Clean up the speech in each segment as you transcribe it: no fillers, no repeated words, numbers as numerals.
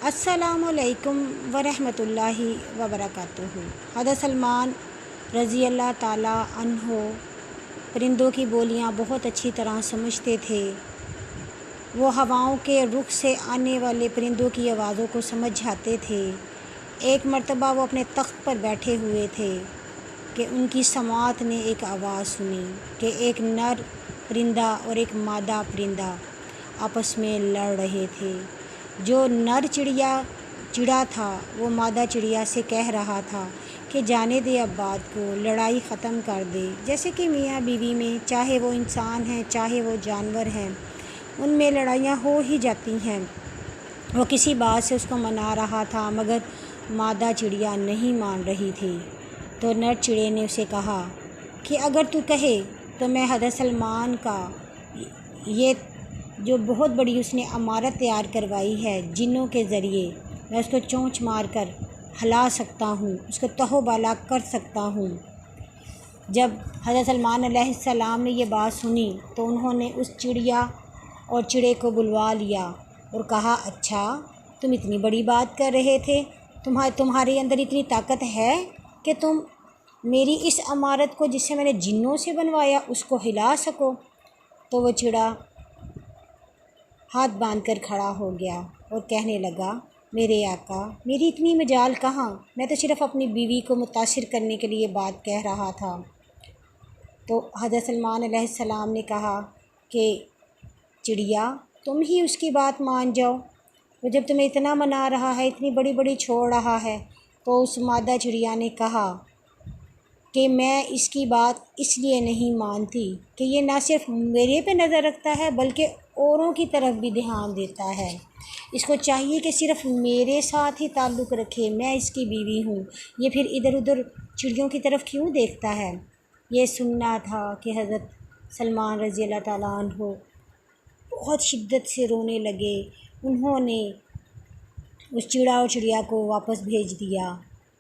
السلام علیکم ورحمۃ اللہ وبرکاتہ۔ حضرت سلمان رضی اللہ تعالیٰ عنہ پرندوں کی بولیاں بہت اچھی طرح سمجھتے تھے۔ وہ ہواؤں کے رخ سے آنے والے پرندوں کی آوازوں کو سمجھ جاتے تھے۔ ایک مرتبہ وہ اپنے تخت پر بیٹھے ہوئے تھے کہ ان کی سماعت نے ایک آواز سنی کہ ایک نر پرندہ اور ایک مادہ پرندہ آپس میں لڑ رہے تھے۔ جو نر چڑیا تھا وہ مادہ چڑیا سے کہہ رہا تھا کہ جانے دے اب بات کو، لڑائی ختم کر دے۔ جیسے کہ میاں بیوی میں، چاہے وہ انسان ہیں چاہے وہ جانور ہیں، ان میں لڑائیاں ہو ہی جاتی ہیں۔ وہ کسی بات سے اس کو منا رہا تھا مگر مادہ چڑیا نہیں مان رہی تھی۔ تو نر چڑے نے اسے کہا کہ اگر تو کہے تو میں حضرت سلمان کا یہ جو بہت بڑی اس نے عمارت تیار کروائی ہے جنوں کے ذریعے، میں اس کو چونچ مار کر ہلا سکتا ہوں، اس کو تہو بالا کر سکتا ہوں۔ جب حضرت سلمان علیہ السلام نے یہ بات سنی تو انہوں نے اس چڑیا اور چڑے کو بلوا لیا اور کہا، اچھا تم اتنی بڑی بات کر رہے تھے، تمہارے اندر اتنی طاقت ہے کہ تم میری اس عمارت کو جسے میں نے جنوں سے بنوایا اس کو ہلا سکو۔ تو وہ چڑا ہاتھ باندھ کر کھڑا ہو گیا اور کہنے لگا، میرے آقا میری اتنی مجال کہاں، میں تو صرف اپنی بیوی کو متاثر کرنے کے لیے بات کہہ رہا تھا۔ تو حضرت سلمان علیہ السلام نے کہا کہ چڑیا تم ہی اس کی بات مان جاؤ، وہ جب تمہیں اتنا منا رہا ہے، اتنی بڑی بڑی چھوڑ رہا ہے۔ تو اس مادہ چڑیا نے کہا کہ میں اس کی بات اس لیے نہیں مانتی کہ یہ نہ صرف میرے پہ نظر رکھتا ہے بلکہ اوروں کی طرف بھی دھیان دیتا ہے۔ اس کو چاہیے کہ صرف میرے ساتھ ہی تعلق رکھے، میں اس کی بیوی ہوں، یہ پھر ادھر ادھر چڑیوں کی طرف کیوں دیکھتا ہے۔ یہ سننا تھا کہ حضرت سلمان رضی اللہ تعالیٰ عنہ بہت شدت سے رونے لگے۔ انہوں نے اس چڑا اور چڑیا کو واپس بھیج دیا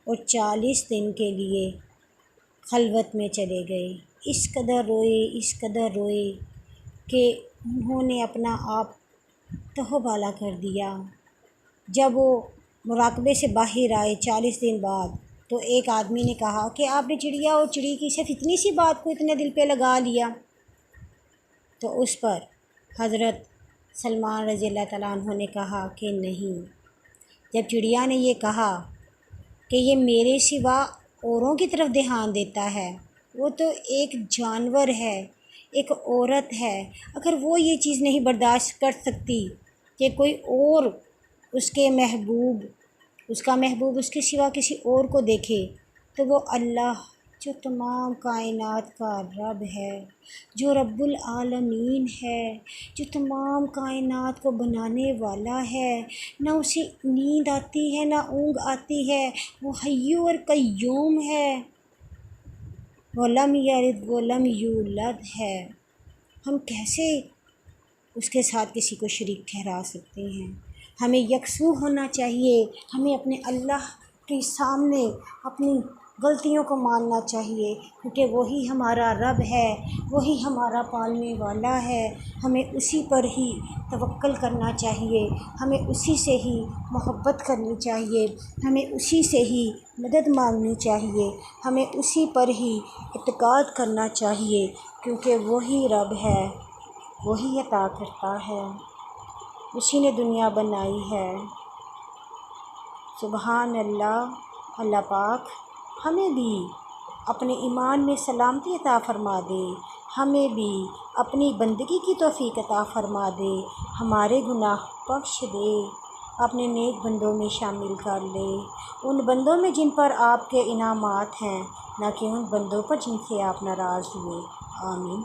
اور 40 دن کے لیے خلوت میں چلے گئے۔ اس قدر روئے کہ انہوں نے اپنا آپ تہو بالا کر دیا۔ جب وہ مراقبے سے باہر آئے 40 دن بعد تو ایک آدمی نے کہا کہ آپ نے چڑیا اور چڑی کی صرف اتنی سی بات کو اتنے دل پہ لگا لیا۔ تو اس پر حضرت سلمان رضی اللہ تعالیٰ عنہ نے کہا کہ نہیں، جب چڑیا نے یہ کہا کہ یہ میرے سوا اوروں کی طرف دھیان دیتا ہے، وہ تو ایک جانور ہے، ایک عورت ہے، اگر وہ یہ چیز نہیں برداشت کر سکتی کہ کوئی اور اس کا محبوب اس کے سوا کسی اور کو دیکھے، تو وہ اللہ جو تمام کائنات کا رب ہے، جو رب العالمین ہے، جو تمام کائنات کو بنانے والا ہے، نہ اسے نیند آتی ہے نہ اونگ آتی ہے، وہ حی اور قیوم ہے، وہ لم یلد ولم یولد ہے۔ ہم کیسے اس کے ساتھ کسی کو شریک ٹھہرا سکتے ہیں؟ ہمیں یکسو ہونا چاہیے، ہمیں اپنے اللہ کے سامنے اپنی غلطیوں کو ماننا چاہیے، کیونکہ وہی ہمارا رب ہے، وہی ہمارا پالنے والا ہے۔ ہمیں اسی پر ہی توکل کرنا چاہیے، ہمیں اسی سے ہی محبت کرنی چاہیے، ہمیں اسی سے ہی مدد مانگنی چاہیے، ہمیں اسی پر ہی اعتقاد کرنا چاہیے، کیونکہ وہی رب ہے، وہی عطا کرتا ہے، اسی نے دنیا بنائی ہے۔ سبحان اللہ۔ اللہ پاک ہمیں بھی اپنے ایمان میں سلامتی عطا فرما دے، ہمیں بھی اپنی بندگی کی توفیق عطا فرما دے، ہمارے گناہ بخش دے، اپنے نیک بندوں میں شامل کر لے، ان بندوں میں جن پر آپ کے انعامات ہیں، نہ کہ ان بندوں پر جن سے آپ ناراض ہوئے۔ آمین۔